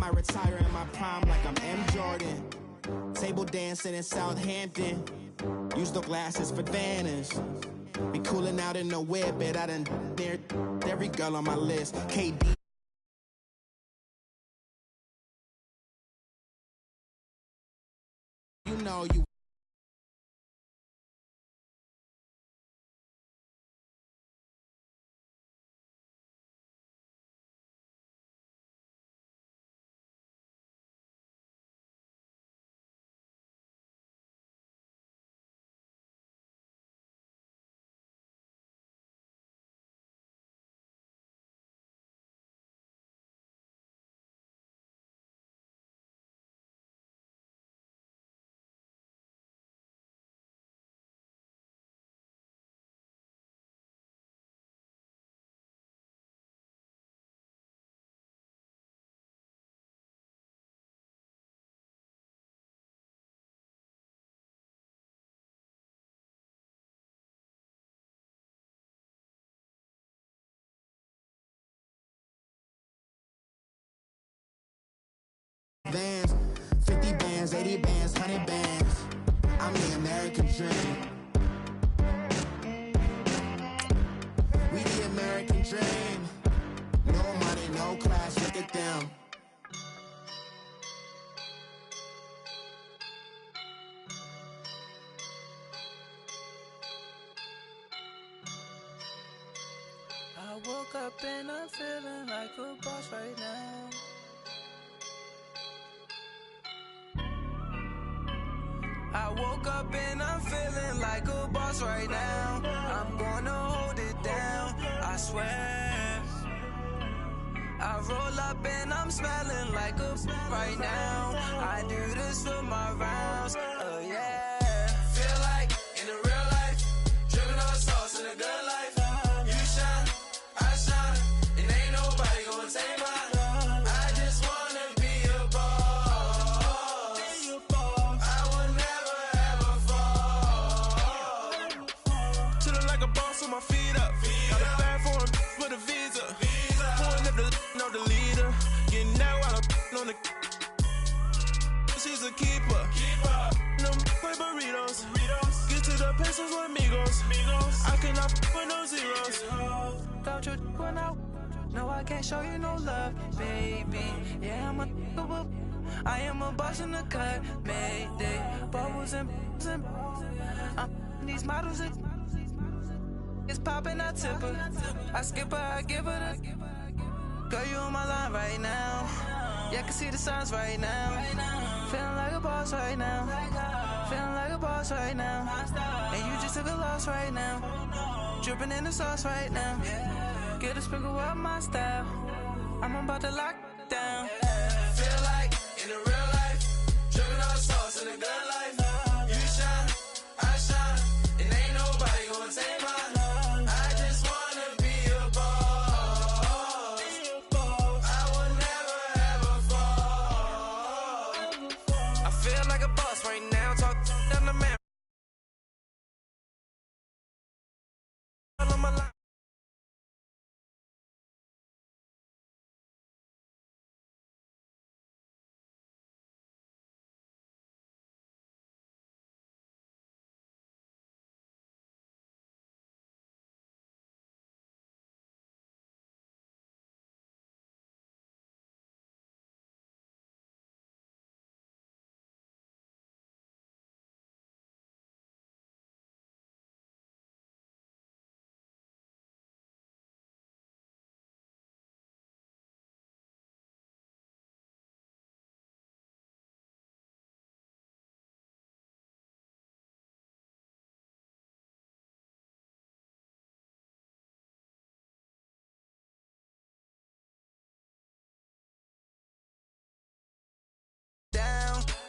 might retire in my prime like I'm M. Jordan. Table dancing in Southampton. Use the glasses for Vanish. Be cooling out in the whip, but I done near every girl on my list. KD. You know you. Vans, 50 bands, 80 bands, 100 bands. I'm the American dream. We the American dream. No money, no class, look at them. I woke up and I'm feeling like a boss right now. I woke up and I'm feeling like a boss right now. I'm gonna hold it down, I swear. I roll up and I'm smelling like a right now. I do this for my rounds, oh yeah. Feel like in the real life, dripping on sauce in a good life. You shine, I shine, and ain't nobody gonna take mine. I just wanna be a boss. I would never ever fall. Chillin' like a boss with my feet up. Got a bag for him with a visa. Pulling up the leader. Getting that while I'm on the. She's a keeper. No play burritos. Get to the pesos with amigos. I cannot with no zeros. Don't you run out? No, I can't show you no love, baby. Yeah, I am a boss in the cut, mayday. Bubbles and these models are. It's poppin', I tip her. I skip her, I give her the. Girl, you on my line right now. Yeah, I can see the signs right now. Feeling like a boss right now. Feeling like a boss right now. And you just took a loss right now. Dripping in the sauce right now. Get a sprinkle up my style. I'm about to lock down. Feel like in the real life, dripping on sauce in a good life. You shine, I shine, and ain't nobody gonna take mine. I just wanna be a boss. I would never ever fall. I feel like a boss right now. Talk down the man. On my line.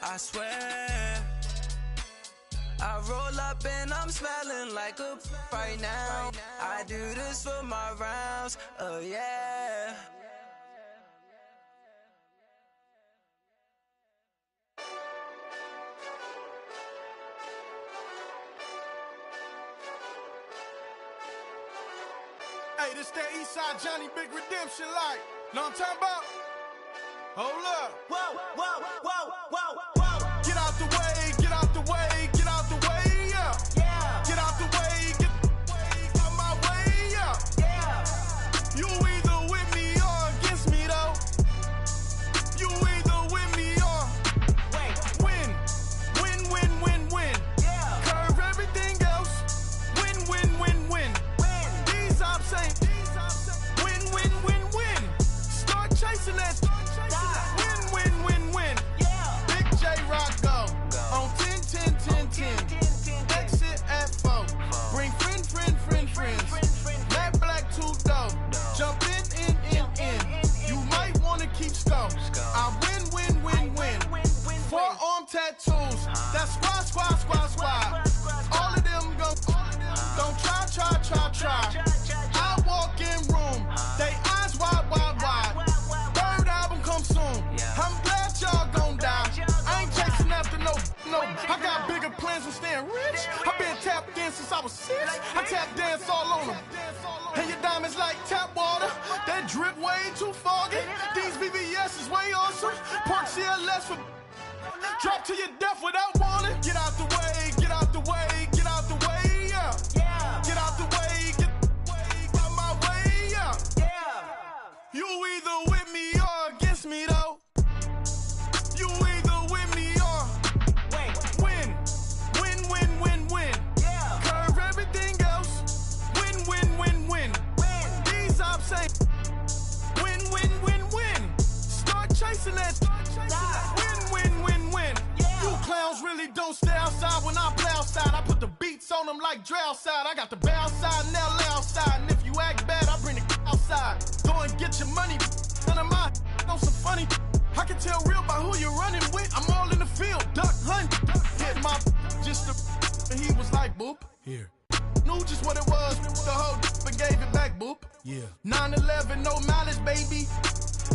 I swear, I roll up and I'm smelling like a right now. I do this for my rounds, oh yeah. Hey, this that Eastside Johnny Big Redemption like. Know what I'm talking about? Hold up. Whoa, whoa, whoa, whoa, whoa. Get out the way, get out the way, get out the way, yeah. Yeah. Get out the way, get out my way, yeah. Yeah. You either with me or against me, though. You either with me or win. Win, win, win, win. Yeah. Curve everything else. Win, win, win, win. These ops ain't. Win, win, win, win. Start chasing that. Win, win, win, win. Yeah. Big J Rock go. On 10, 10, 10, 10. Exit at 4. Bring friends. Black, two dough. Jump in. You might want to keep score. I win. Forearm tattoos. That's squad. All of them go. Don't try. I walk in room. They eyes wide. Third album come soon. I'm glad y'all gon' die. I ain't chasing after no. I got bigger plans than staying rich. I been tap dance since I was 6. I tap dance all on them. And your diamonds like tap water. That drip way too foggy. These VVS is way awesome. Park CLS for drop to your death without warning. Get out the way, get out the way, get out the way, yeah. Get out the way, get out my way, yeah. You either with me or against me, though. You either with me or win. Win. Curve everything else. Win. These ops ain't. Win. Start chasing that. Win. You clowns really don't stay outside when I play outside. I put the beats on them like Dre outside. I got the bounce side and LA outside. And if you act bad, I bring the outside. Go and get your money. None of my know some funny. I can tell real by who you're running with. I'm all in the field. Duck hunt. Hit my just and he was like, boop. Here. Knew just what it was. The whole but gave it back, boop. Yeah. 9/11, no malice, baby.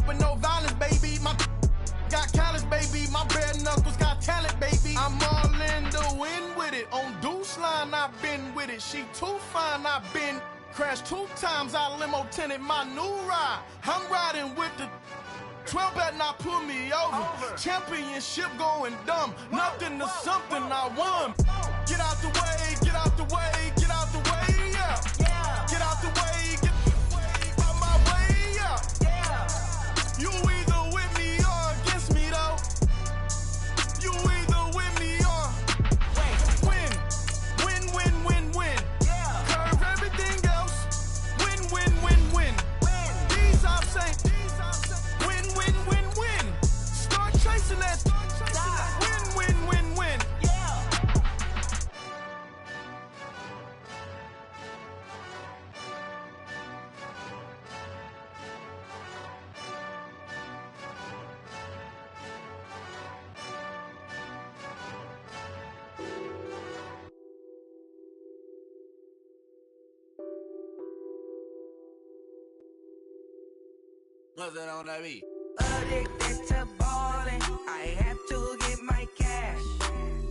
But no violence, baby. My got callous, baby. My bare knuckles got talent, baby. I'm all in the wind with it. On Deuce line, I've been with it. She too fine, I've been crashed 2 times. I limo tinted my new ride. I'm riding with the 12 better not pull me over. Championship going dumb. Nothing to something I won. Get out the way, get out the way, get out the way, yeah. Get out the way, get out my way, yeah. You either with me or against me, though. You either with me or win. Curve everything else. Win. These ops ain't. Win. Start chasing that. Win. What's that on that beat? Addicted to ballin', I have to get my cash.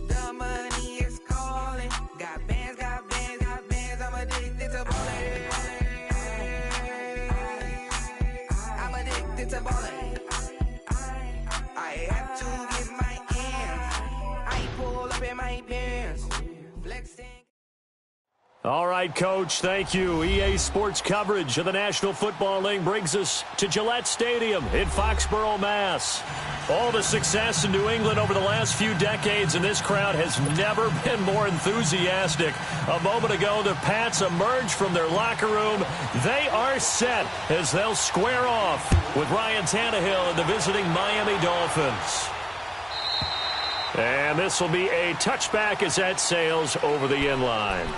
The money is calling. Got bands, I'm addicted to ballin'. I'm addicted to ballin'. I have to get my ends. I pull up in my pants. Flexing. All right, Coach, thank you. EA Sports coverage of the National Football League brings us to Gillette Stadium in Foxborough, Mass. All the success in New England over the last few decades, and this crowd has never been more enthusiastic. A moment ago, the Pats emerged from their locker room. They are set as they'll square off with Ryan Tannehill and the visiting Miami Dolphins. And this will be a touchback as that sails over the end line.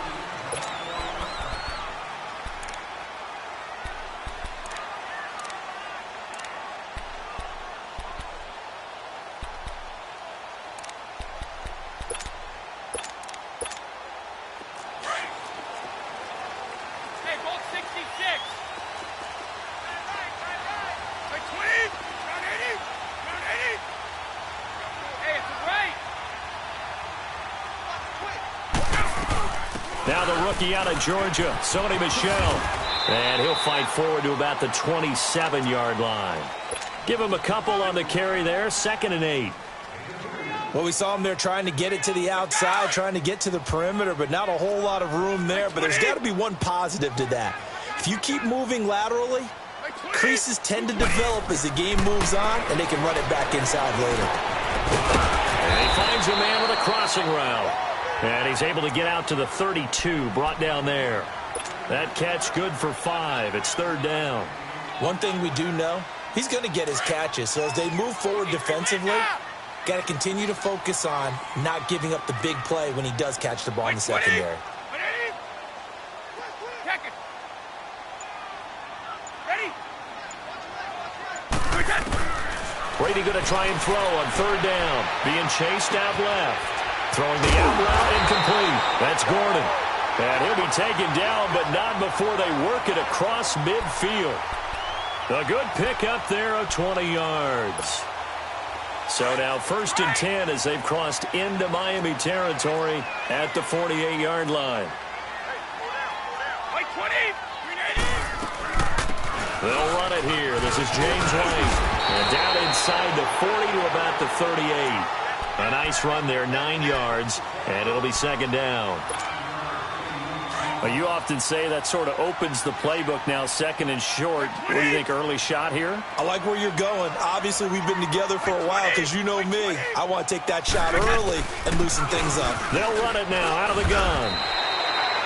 Now the rookie out of Georgia, Sony Michel. And he'll fight forward to about the 27-yard line. Give him a couple on the carry there, 2nd and 8. Well, we saw him there trying to get it to the outside, trying to get to the perimeter, but not a whole lot of room there. But there's got to be one positive to that. If you keep moving laterally, creases tend to develop as the game moves on, and they can run it back inside later. And he finds a man with a crossing route. And he's able to get out to the 32, brought down there. That catch good for 5. It's 3rd down. One thing we do know, he's going to get his catches. So as they move forward defensively, got to continue to focus on not giving up the big play when he does catch the ball in the secondary. Brady going to try and throw on 3rd down. Being chased out left. Throwing the out route incomplete. That's Gordon. And he'll be taken down, but not before they work it across midfield. A good pickup there of 20 yards. So now 1st and 10 as they've crossed into Miami territory at the 48-yard line. They'll run it here. This is James White. And down inside the 40 to about the 38. A nice run there, 9 yards, and it'll be 2nd down. Well, you often say that sort of opens the playbook now, 2nd and short. What do you think, early shot here? I like where you're going. Obviously, we've been together for a while because you know me. I want to take that shot early and loosen things up. They'll run it now out of the gun.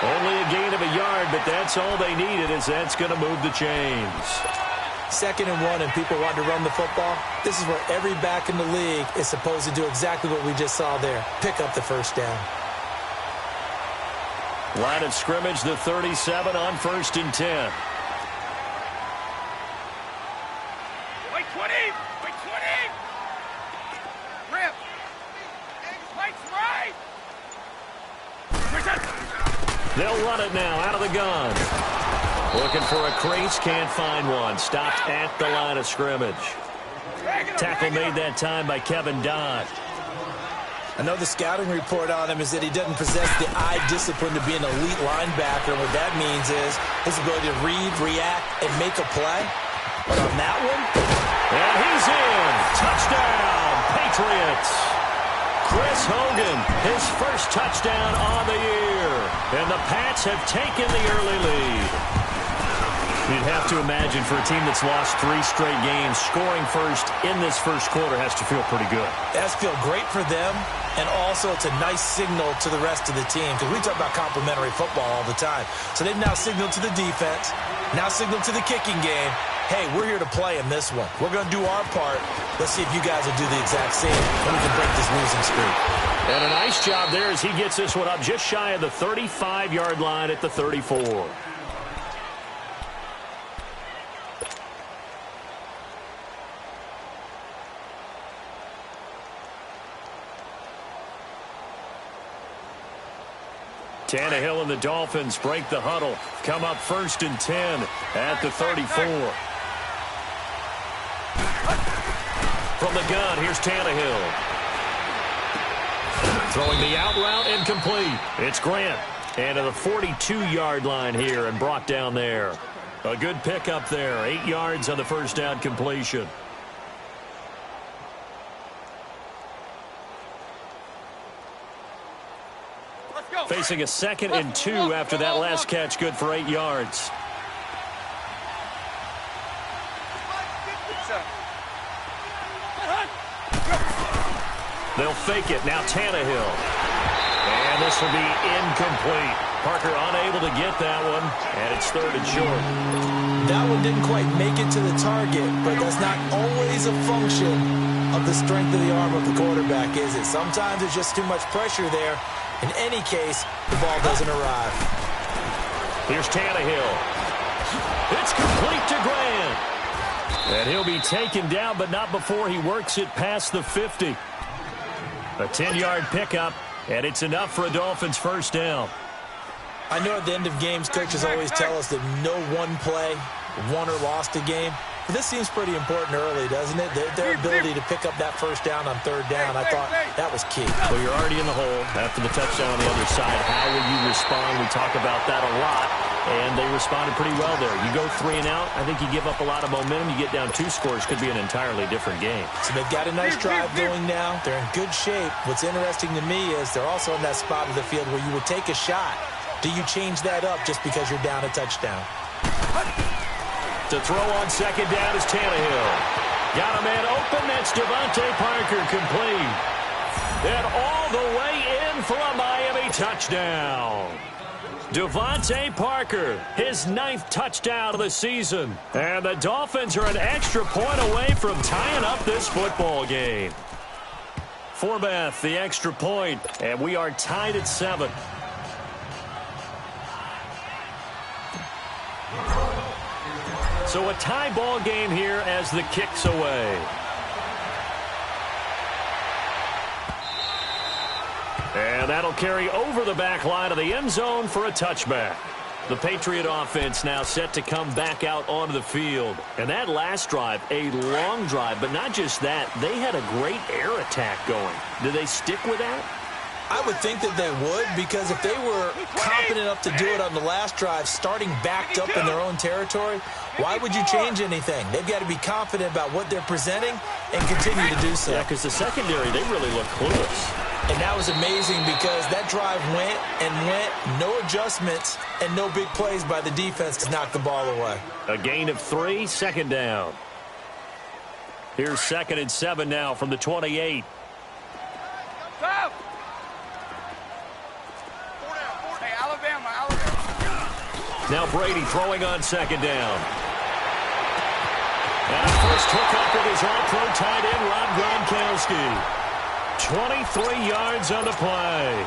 Only a gain of a yard, but that's all they needed, as that's going to move the chains. 2nd and 1 and people want to run the football. This is where every back in the league is supposed to do exactly what we just saw there. Pick up the 1st down. Line of scrimmage, the 37 on 1st and 10. Wait 20! Wait 20! Rip! Mike's right! They'll run it now out of the gun. Looking for a crease, can't find one. Stopped at the line of scrimmage. Tackle made that time by Kevin Dodd. I know the scouting report on him is that he doesn't possess the eye discipline to be an elite linebacker. And what that means is his ability to read, react, and make a play. But on that one, and he's in. Touchdown, Patriots. Chris Hogan, his first touchdown on the year. And the Pats have taken the early lead. You'd have to imagine for a team that's lost 3 straight games, scoring first in this first quarter has to feel pretty good. It has to feel great for them, and also it's a nice signal to the rest of the team, because we talk about complementary football all the time. So they've now signaled to the defense, now signaled to the kicking game, hey, we're here to play in this one. We're going to do our part. Let's see if you guys will do the exact same, and we can break this losing streak. And a nice job there as he gets this one up just shy of the 35-yard line at the 34. Tannehill and the Dolphins break the huddle. Come up 1st and 10 at the 34. From the gun, here's Tannehill. Throwing the out route, incomplete. It's Grant. And to the 42-yard line here and brought down there. A good pickup there. 8 yards on the first down completion. Facing a 2nd and 2 after that last catch, good for 8 yards. They'll fake it. Now Tannehill. And this will be incomplete. Parker unable to get that one, and it's 3rd and short. That one didn't quite make it to the target, but that's not always a function of the strength of the arm of the quarterback, is it? Sometimes there's just too much pressure there. In any case, the ball doesn't arrive. Here's Tannehill. It's complete to Grant. And he'll be taken down, but not before he works it past the 50. A 10-yard pickup, and it's enough for a Dolphins first down. I know at the end of games, coaches always tell us that no one play won or lost a game. But this seems pretty important early, doesn't it? Their ability to pick up that first down on 3rd down, I thought that was key. Well, you're already in the hole after the touchdown on the other side. How will you respond? We talk about that a lot. and they responded pretty well there. You go 3 and out, I think you give up a lot of momentum. You get down 2 scores, could be an entirely different game. So they've got a nice drive going now. They're in good shape. What's interesting to me is they're also in that spot of the field where you would take a shot. Do you change that up just because you're down a touchdown? To throw on second down is Tannehill. Got a man open. That's Devontae Parker, complete. And all the way in for a Miami touchdown. Devontae Parker, his 9th touchdown of the season. And the Dolphins are an extra point away from tying up this football game. Forbath, the extra point, and we are tied at 7. So a tie ball game here as the kick's away. And that'll carry over the back line of the end zone for a touchback. The Patriot offense now set to come back out onto the field. And that last drive, a long drive, but not just that, they had a great air attack going. Do they stick with that? I would think that they would, because if they were confident enough to do it on the last drive, starting backed up in their own territory, why would you change anything? They've got to be confident about what they're presenting and continue to do so. Yeah, because the secondary, they really look clueless. And that was amazing because that drive went and went, no adjustments, and no big plays by the defense to knock the ball away. A gain of 3, second down. Here's 2nd and 7 now from the 28. Stop! Hey, Alabama. Now Brady throwing on second down. And a first hookup with his all-pro tight end, Rob Gronkowski. 23 yards on the play.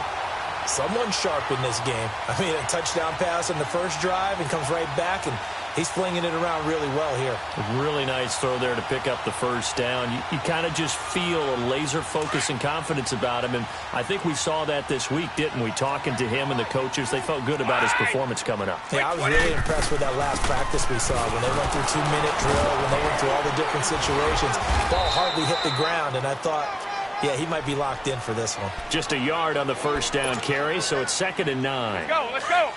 Someone sharp in this game. I mean, a touchdown pass on the first drive and comes right back, and he's flinging it around really well here. A really nice throw there to pick up the first down. You kind of just feel a laser focus and confidence about him, and I think we saw that this week, didn't we? Talking to him and the coaches, they felt good about his performance coming up. Yeah, I was really impressed with that last practice we saw when they went through 2-minute drill, when they went through all the different situations. Ball hardly hit the ground, and I thought, yeah, he might be locked in for this one. Just a yard on the first down carry, so it's 2nd and 9. Let's go.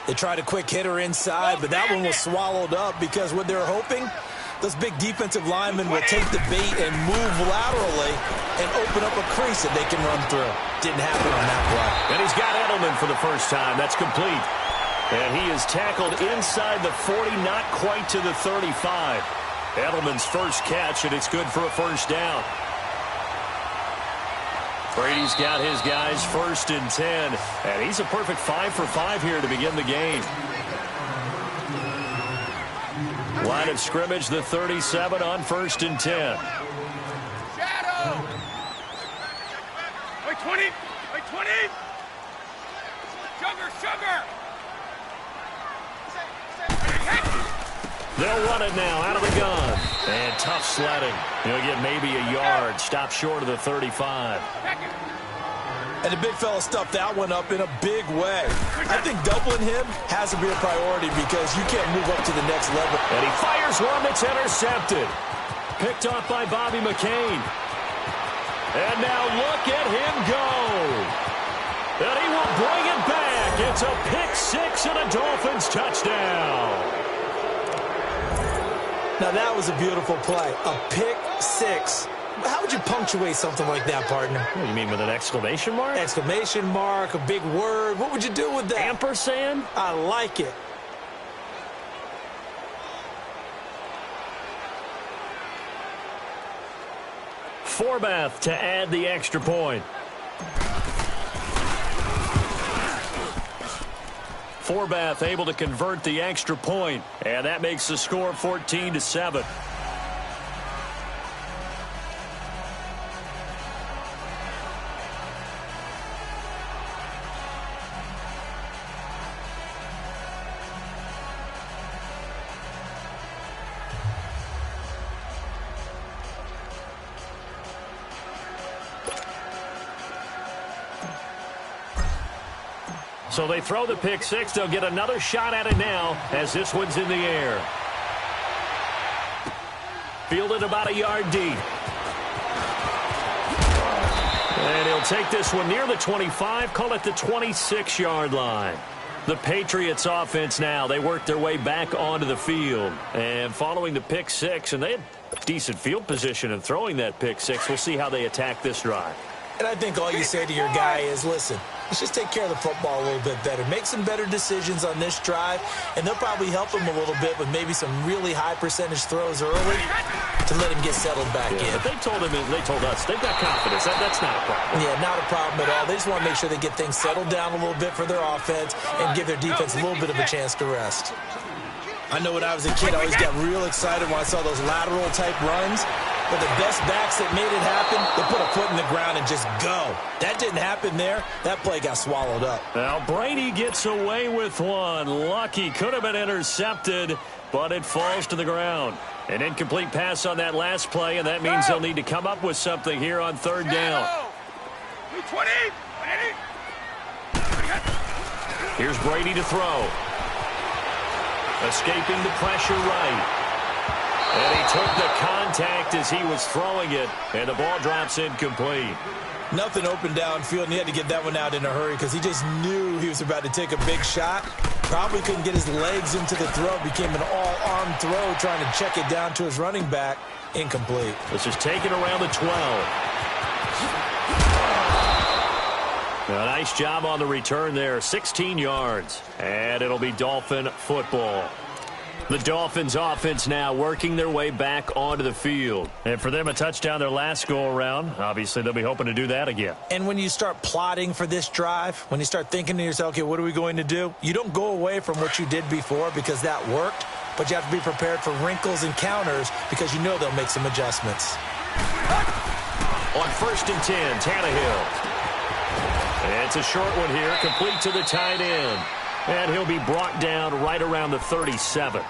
They tried a quick hitter inside, but that one was swallowed up because what they're hoping, those big defensive linemen will take the bait and move laterally and open up a crease that they can run through. Didn't happen on that play. And he's got Edelman for the first time. That's complete. And he is tackled inside the 40, not quite to the 35. Edelman's first catch, and it's good for a first down. Brady's got his guys 1st and 10, and he's a perfect 5 for 5 here to begin the game. Line of scrimmage, the 37 on 1st and 10. Shadow. Wait, 20. Wait, 20. Sugar. They'll run it now out of the gun. And tough sledding. He'll get maybe a yard. Stop short of the 35. And the big fella stuffed that one up in a big way. I think doubling him has to be a priority because you can't move up to the next level. And he fires one that's intercepted. Picked off by Bobby McCain. And now look at him go. And he will bring it back. It's a pick-6 and a Dolphins touchdown. Now, that was a beautiful play. A pick-6. How would you punctuate something like that, partner? What do you mean, with an exclamation mark? Exclamation mark, a big word. What would you do with that? Ampersand? I like it. Forbath to add the extra point. Forbath able to convert the extra point, and that makes the score 14-7. So they throw the pick-6. They'll get another shot at it now as this one's in the air. Fielded about a yard deep. And he'll take this one near the 25, call it the 26-yard line. The Patriots offense now, they work their way back onto the field. And following the pick six, and they had decent field position in throwing that pick six. We'll see how they attack this drive. And I think all you say to your guy is, listen, let's just take care of the football a little bit better. Make some better decisions on this drive, and they'll probably help him a little bit with maybe some really high percentage throws early to let him get settled back in. But they told us, they've got confidence. That's not a problem. Yeah, not a problem at all. They just want to make sure they get things settled down a little bit for their offense and give their defense a little bit of a chance to rest. I know when I was a kid, I always got real excited when I saw those lateral-type runs. But the best backs that made it happen, they put a foot in the ground and just go. That didn't happen there. That play got swallowed up. Now Brady gets away with one. Lucky, could have been intercepted, but it falls to the ground. An incomplete pass on that last play, and that means they'll need to come up with something here on third down. 20. Here's Brady to throw. Escaping the pressure right. And he took the contact as he was throwing it, and the ball drops incomplete. Nothing open downfield, and he had to get that one out in a hurry because he just knew he was about to take a big shot. Probably couldn't get his legs into the throw. Became an all-arm throw trying to check it down to his running back. Incomplete. This is taken around the 12. A nice job on the return there. 16 yards. And it'll be Dolphin football. The Dolphins offense now working their way back onto the field. And for them, a touchdown their last go-around. Obviously, they'll be hoping to do that again. And when you start plotting for this drive, when you start thinking to yourself, okay, what are we going to do? You don't go away from what you did before because that worked, but you have to be prepared for wrinkles and counters because you know they'll make some adjustments. On 1st and 10, Tannehill. And it's a short one here, complete to the tight end. And he'll be brought down right around the 37.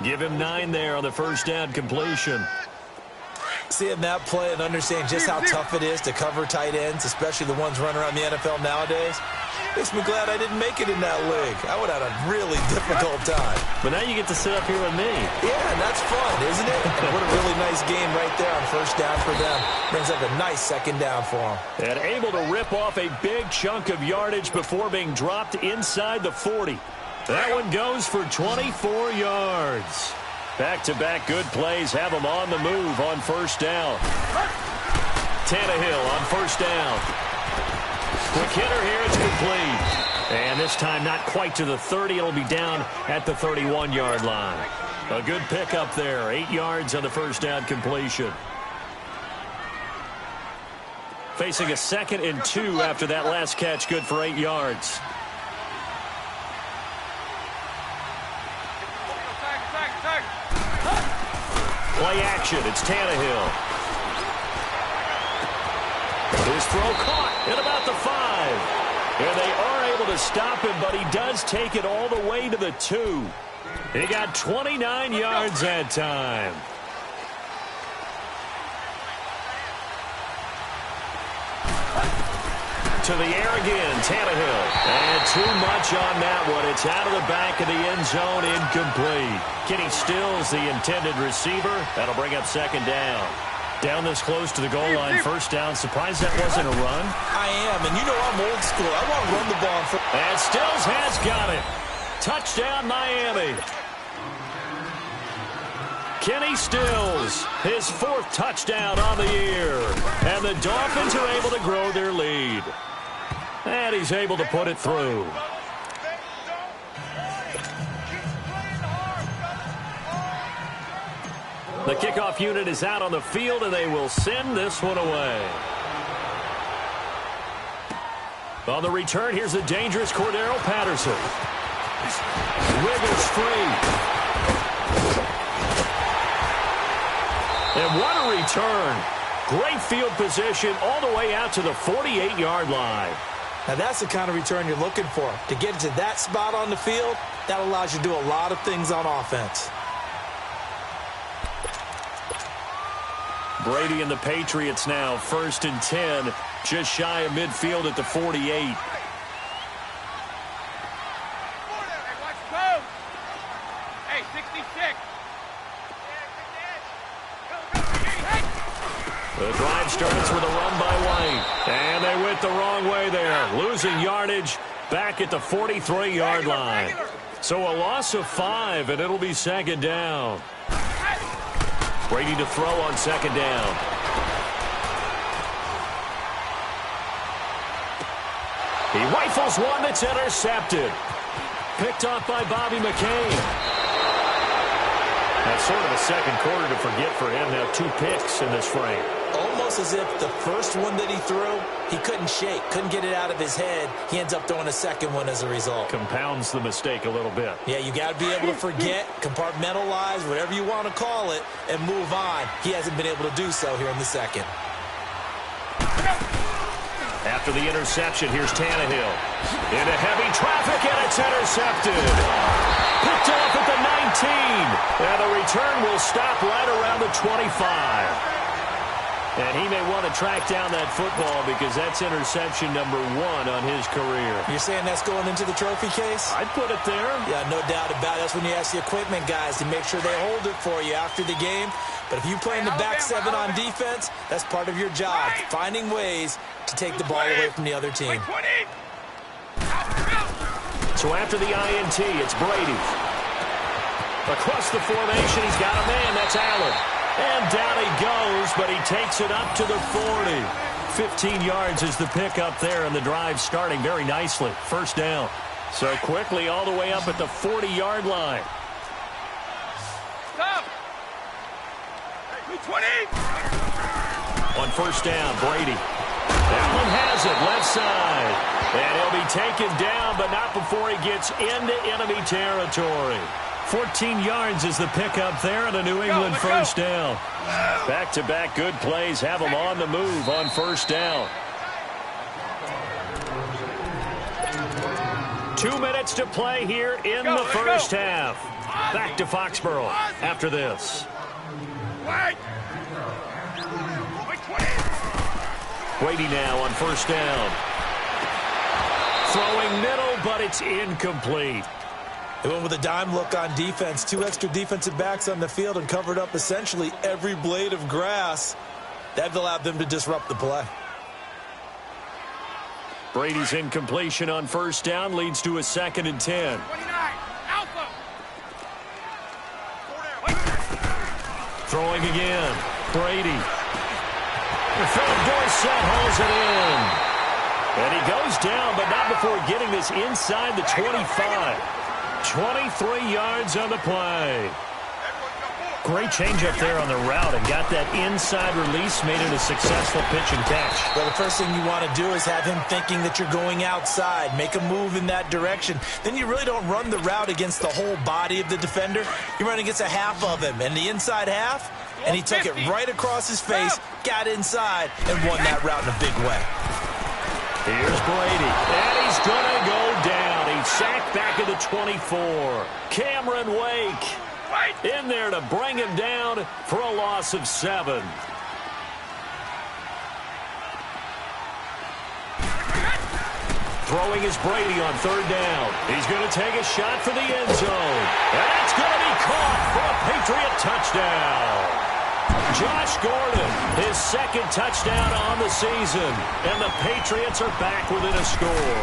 Give him 9 there on the first down completion. Seeing that play and understanding just how tough it is to cover tight ends, especially the ones running around the NFL nowadays, makes me glad I didn't make it in that league. I would have had a really difficult time. But now you get to sit up here with me. Yeah, and that's fun, isn't it? And what a really nice game right there on first down for them. Brings up a nice second down for them. And able to rip off a big chunk of yardage before being dropped inside the 40. That one goes for 24 yards. Back-to-back good plays have them on the move on first down. Tannehill on first down. Quick hitter here, it's complete. And this time not quite to the 30. It'll be down at the 31-yard line. A good pickup there. 8 yards on the first down completion. Facing a 2nd and 2 after that last catch, good for 8 yards. Play action. It's Tannehill. His throw caught at about the 5. And they are able to stop him, but he does take it all the way to the 2. He got 29 yards that time. To the air again, Tannehill. And too much on that one. It's out of the back of the end zone, incomplete. Kenny Stills, the intended receiver. That'll bring up second down. Down this close to the goal line, first down. Surprised that wasn't a run? I am, and you know I'm old school. I want to run the ball. And Stills has got it. Touchdown, Miami. Kenny Stills, his 4th touchdown on the year. And the Dolphins are able to grow their lead. And he's able to put it through. The kickoff unit is out on the field, and they will send this one away. On the return, here's the dangerous Cordero Patterson. Wiggles free. And what a return. Great field position all the way out to the 48-yard line. Now, that's the kind of return you're looking for. To get to that spot on the field, that allows you to do a lot of things on offense. Brady and the Patriots now, 1st and 10, just shy of midfield at the 48. Hey, 66. The drive starts with a run by White. And they went the wrong way there. Losing yardage back at the 43-yard line. So a loss of 5, and it'll be second down. Brady to throw on second down. He rifles one that's intercepted. Picked off by Bobby McCain. That's sort of a second quarter to forget for him. Now 2 picks in this frame. Almost as if the first one that he threw, he couldn't shake, couldn't get it out of his head. He ends up throwing a second one as a result. Compounds the mistake a little bit. Yeah, you got to be able to forget, compartmentalize, whatever you want to call it, and move on. He hasn't been able to do so here in the second. After the interception, here's Tannehill. Into heavy traffic, and it's intercepted. Picked off at the 19. And the return will stop right around the 25. And he may want to track down that football because that's interception number 1 on his career. You're saying that's going into the trophy case? I'd put it there. Yeah, no doubt about it. That's when you ask the equipment guys to make sure they hold it for you after the game. But if you play in the back 7 on defense, that's part of your job, finding ways to take the ball away from the other team. So after the INT, it's Brady. Across the formation, he's got a man. That's Allen. And down he goes, but he takes it up to the 40. 15 yards is the pickup there, and the drive starting very nicely. First down. So quickly all the way up at the 40-yard line. Stop. 20. On first down, Brady. Allen has it, left side. And he'll be taken down, but not before he gets into enemy territory. 14 yards is the pickup there, and a New England first down. Back-to-back good plays have them on the move on first down. 2 minutes to play here in the first half. Back to Foxborough after this. Brady now on first down. Throwing middle, but it's incomplete. They went with a dime look on defense. 2 extra defensive backs on the field and covered up essentially every blade of grass. That allowed them to disrupt the play. Brady's incompletion on first down leads to a 2nd and 10. 29. Alpha. Throwing again. Brady. Philip Dorsett holds it in. And he goes down, but not before getting this inside the 25. 23 yards on the play. Great change up there on the route and got that inside release, made it a successful pitch and catch. Well, the first thing you want to do is have him thinking that you're going outside, make a move in that direction. Then you really don't run the route against the whole body of the defender. You run against a half of him, and the inside half, and he took it right across his face, got inside, and won that route in a big way. Here's Brady, and he's going to go down. He's sacked back at the 24. Cameron Wake in there to bring him down for a loss of 7. Throwing is Brady on third down. He's going to take a shot for the end zone. And it's going to be caught for a Patriot touchdown. Josh Gordon, his 2nd touchdown on the season. And the Patriots are back within a score.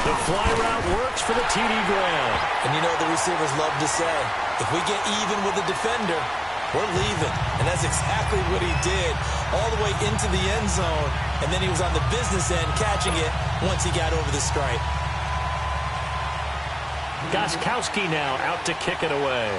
The fly route works for the TD ground. And you know the receivers love to say, if we get even with the defender, we're leaving. And that's exactly what he did, all the way into the end zone. And then he was on the business end catching it once he got over the stripe. Gostkowski now out to kick it away.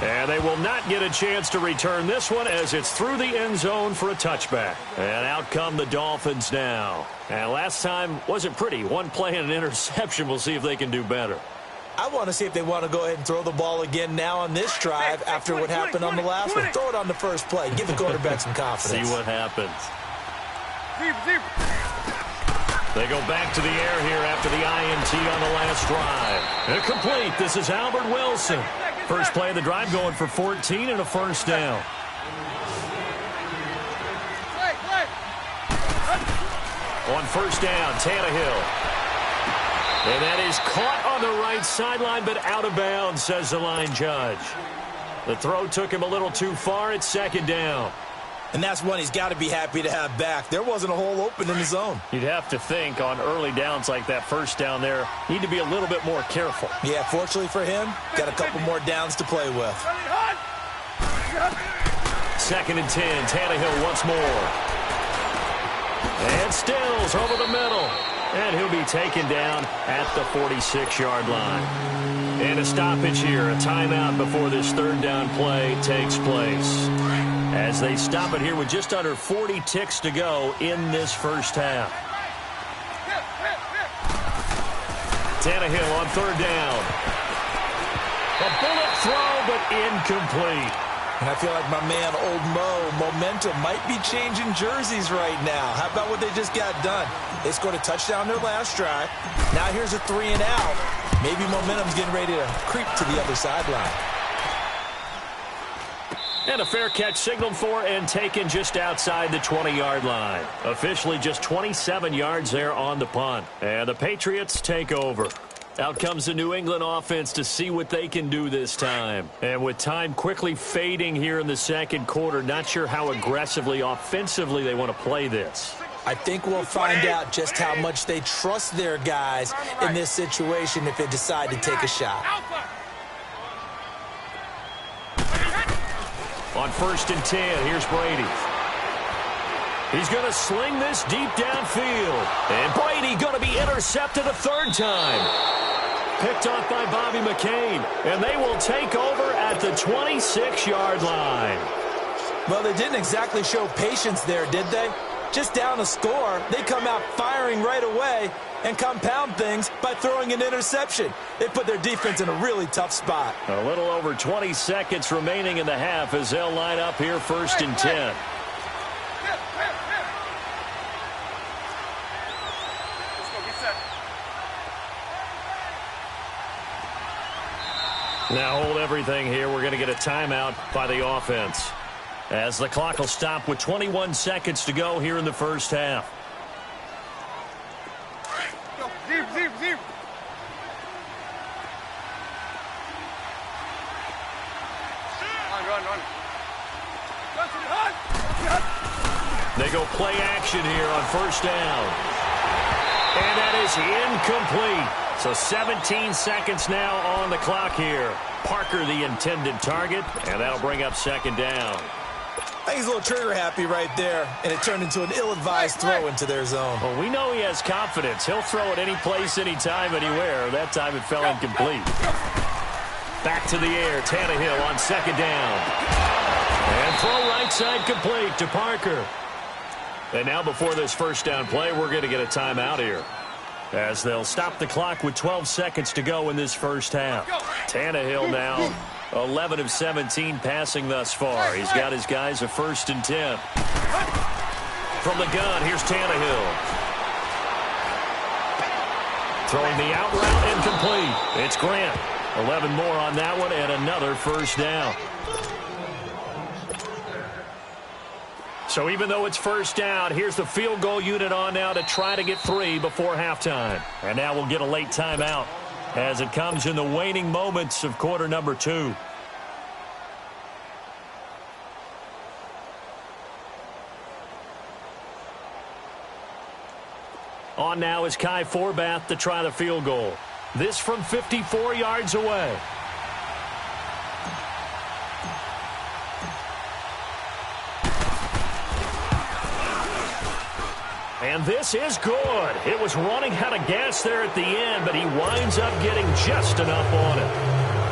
And they will not get a chance to return this one as it's through the end zone for a touchback. And out come the Dolphins now. And last time wasn't pretty. One play and an interception. We'll see if they can do better. I want to see if they want to go ahead and throw the ball again now on this drive after what happened on the last one. Throw it on the first play. Give the quarterback some confidence. See what happens. They go back to the air here after the INT on the last drive. Incomplete. This is Albert Wilson. First play of the drive going for 14 and a first down. On first down, Tannehill. And that is caught on the right sideline, but out of bounds, says the line judge. The throw took him a little too far. It's 2nd down. And that's one he's got to be happy to have back. There wasn't a hole open in the zone. You'd have to think on early downs like that first down there, need to be a little bit more careful. Yeah, fortunately for him, got a couple more downs to play with. 2nd and 10, Tannehill once more. And Stills over the middle. And he'll be taken down at the 46-yard line. And a stoppage here, a timeout before this 3rd down play takes place. As they stop it here with just under 40 ticks to go in this first half. Tannehill on 3rd down. A bullet throw, but incomplete. And I feel like my man, Old Mo, momentum might be changing jerseys right now. How about what they just got done? They scored a touchdown their last drive. Now here's a 3 and out. Maybe momentum's getting ready to creep to the other sideline. And a fair catch signaled for and taken just outside the 20-yard line. Officially just 27 yards there on the punt. And the Patriots take over. Out comes the New England offense to see what they can do this time. And with time quickly fading here in the 2nd quarter, not sure how aggressively, offensively they want to play this. I think we'll find out just how much they trust their guys in this situation if they decide to take a shot. On 1st and 10, here's Brady. He's going to sling this deep downfield. And Brady going to be intercepted a 3rd time. Picked off by Bobby McCain. And they will take over at the 26-yard line. Well, they didn't exactly show patience there, did they? Just down a score, they come out firing right away and compound things by throwing an interception. They put their defense in a really tough spot. A little over 20 seconds remaining in the half as they'll line up here 1st and 10. Now hold everything here. We're going to get a timeout by the offense, as the clock will stop with 21 seconds to go here in the first half. Zero. Run. They go play action here on 1st down. And that is incomplete. So 17 seconds now on the clock here. Parker the intended target, and that'll bring up 2nd down. I think he's a little trigger happy right there, and it turned into an ill-advised throw into their zone. Well, we know he has confidence. He'll throw it any place, anytime, anywhere. That time it fell incomplete. Back to the air, Tannehill on 2nd down. And throw right side complete to Parker. And now before this 1st down play, we're going to get a timeout here, as they'll stop the clock with 12 seconds to go in this first half. Tannehill now 11 of 17 passing thus far. He's got his guys a 1st and 10. From the gun, here's Tannehill. Throwing the out route incomplete. It's Grant. 11 more on that one and another 1st down. So even though it's 1st down, here's the field goal unit on now to try to get 3 before halftime. And now we'll get a late timeout as it comes in the waning moments of quarter number 2. On now is Kai Forbath to try the field goal. This from 54 yards away. And this is good. It was running out of gas there at the end, but he winds up getting just enough on it.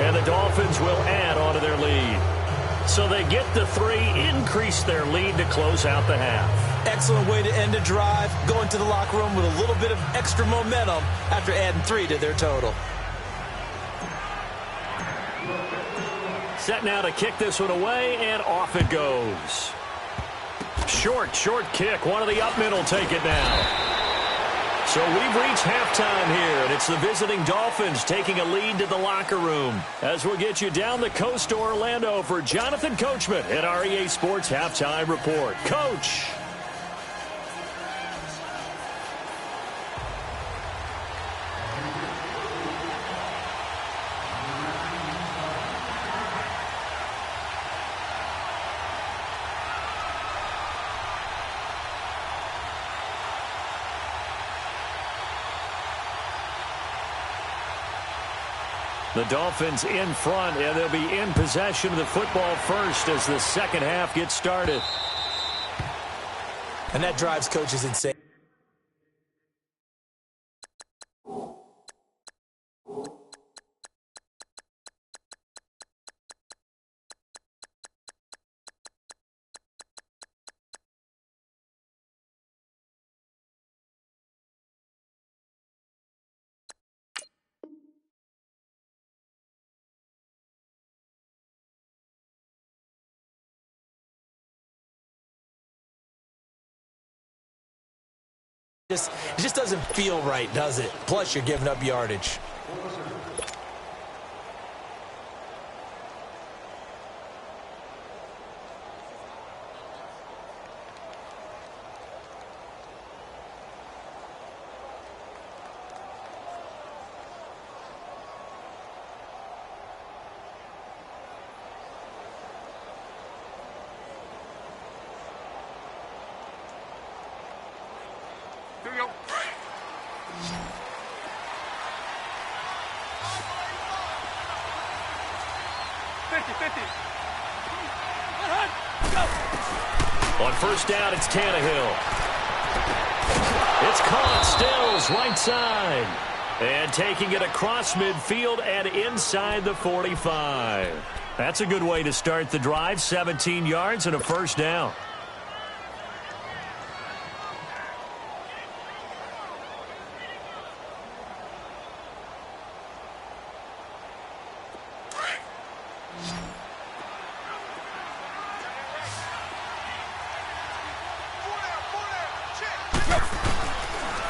And the Dolphins will add on to their lead. So they get the 3, increase their lead to close out the half. Excellent way to end a drive, going to the locker room with a little bit of extra momentum after adding 3 to their total. Set now to kick this one away, and off it goes. Short kick. One of the up men will take it now. So we've reached halftime here, and it's the visiting Dolphins taking a lead to the locker room. As we'll get you down the coast to Orlando for Jonathan Coachman at our EA Sports Halftime Report. Coach. The Dolphins in front, and they'll be in possession of the football first as the second half gets started. And that drives coaches insane. It just doesn't feel right, does it? Plus, you're giving up yardage. Here we go. 50. On first down, it's Tannehill. It's caught. Stills, right side. And taking it across midfield and inside the 45. That's a good way to start the drive. 17 yards and a first down.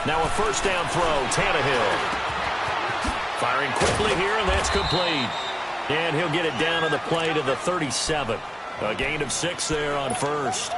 Now a first down throw, Tannehill. Firing quickly here, and that's complete. And he'll get it down on the play to the 37. A gain of 6 there on first.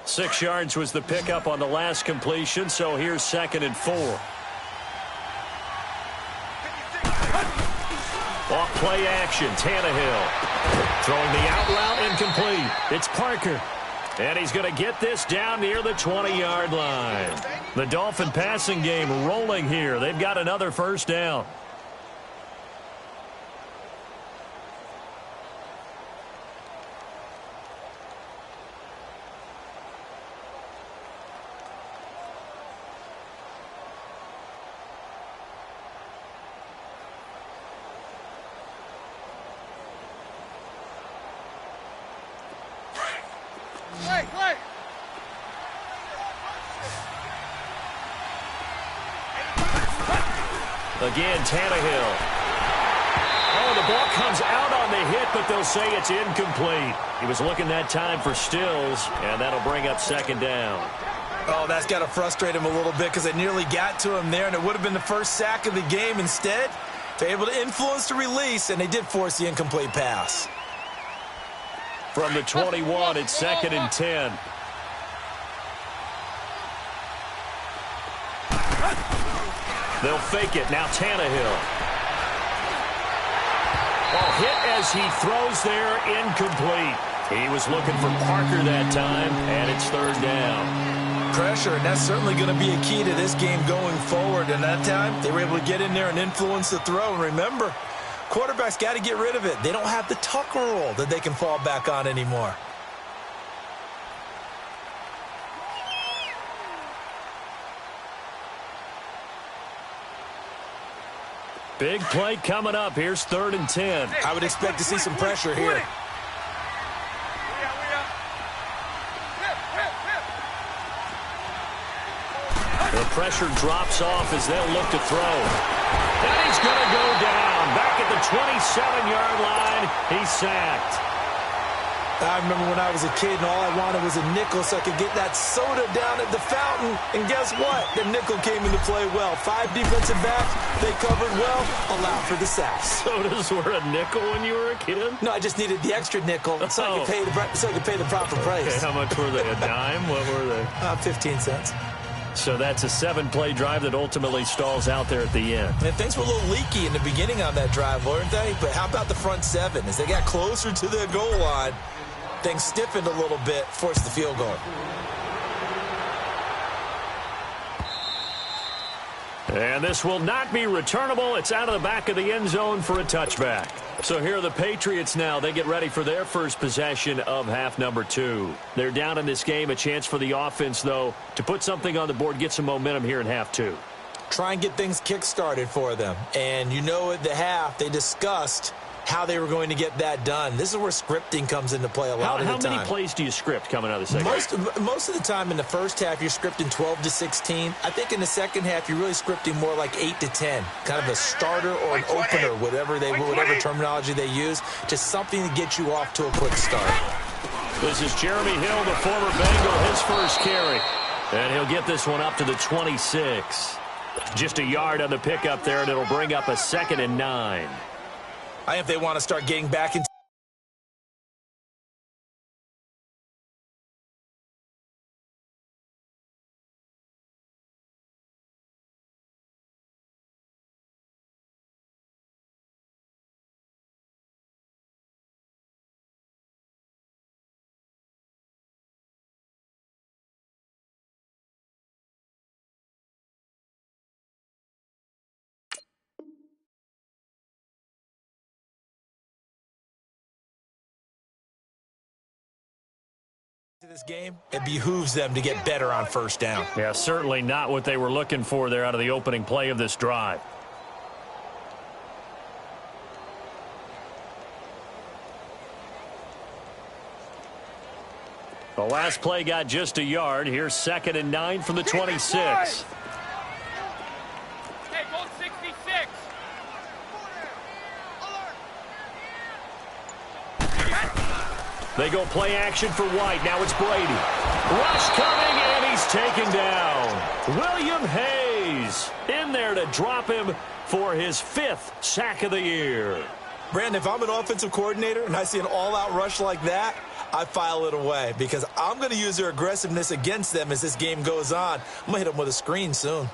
Six yards was the pickup on the last completion, so here's 2nd and 4. Off play action, Tannehill. Throwing the out route, incomplete. It's Parker. And he's going to get this down near the 20-yard line. The Dolphin passing game rolling here. They've got another first down. Wait. Again, Tannehill. Oh, the ball comes out on the hit, but they'll say it's incomplete. He was looking that time for Stills, and that'll bring up 2nd down. Oh, that's got to frustrate him a little bit because it nearly got to him there, and it would have been the first sack of the game. Instead, they're able to influence the release, and they did force the incomplete pass. From the 21, it's 2nd and 10. They'll fake it. Now Tannehill. Ball hit as he throws there, incomplete. He was looking for Parker that time, and it's 3rd down. Pressure, and that's certainly going to be a key to this game going forward. And that time, they were able to get in there and influence the throw. And remember, quarterbacks got to get rid of it. They don't have the Tucker rule that they can fall back on anymore. Big play coming up. Here's 3rd and 10. I would expect to see some pressure here. The pressure drops off as they'll look to throw. And he's going to go down. Back at the 27-yard line, he's sacked. I remember when I was a kid and all I wanted was a nickel so I could get that soda down at the fountain. And guess what? The nickel came into play well. 5 defensive backs, they covered well, allowed for the sack. Sodas were a nickel when you were a kid? No, I just needed the extra nickel so I could pay the proper price. Okay, how much were they? A dime? What were they? 15 cents. So that's a 7-play drive that ultimately stalls out there at the end. And things were a little leaky in the beginning on that drive, weren't they? But how about the front 7? As they got closer to the goal line, things stiffened a little bit, forced the field goal. And this will not be returnable. It's out of the back of the end zone for a touchback. So here are the Patriots now. They get ready for their first possession of half number 2. They're down in this game. A chance for the offense, though, to put something on the board, get some momentum here in half 2. Try and get things kick-started for them. And you know at the half, they discussed how they were going to get that done. This is where scripting comes into play a lot of the time. How many plays do you script coming out of the second half? Most of the time in the first half, you're scripting 12 to 16. I think in the second half, you're really scripting more like 8 to 10. Kind of a starter or an opener, whatever terminology they use. Just something to get you off to a quick start. This is Jeremy Hill, the former Bengal, his first carry. And he'll get this one up to the 26. Just a yard on the pickup there, and it'll bring up a 2nd and 9. I think they want to start getting back into this game. It behooves them to get better on first down. Yeah, certainly not what they were looking for there out of the opening play of this drive. The last play got just a yard. Here's 2nd and 9 from the 26. Hey, goal 66. They go play action for White. Now it's Brady. Rush coming, and he's taken down. William Hayes in there to drop him for his 5th sack of the year. Brandon, if I'm an offensive coordinator and I see an all-out rush like that, I file it away because I'm going to use their aggressiveness against them as this game goes on. I'm going to hit them with a screen soon.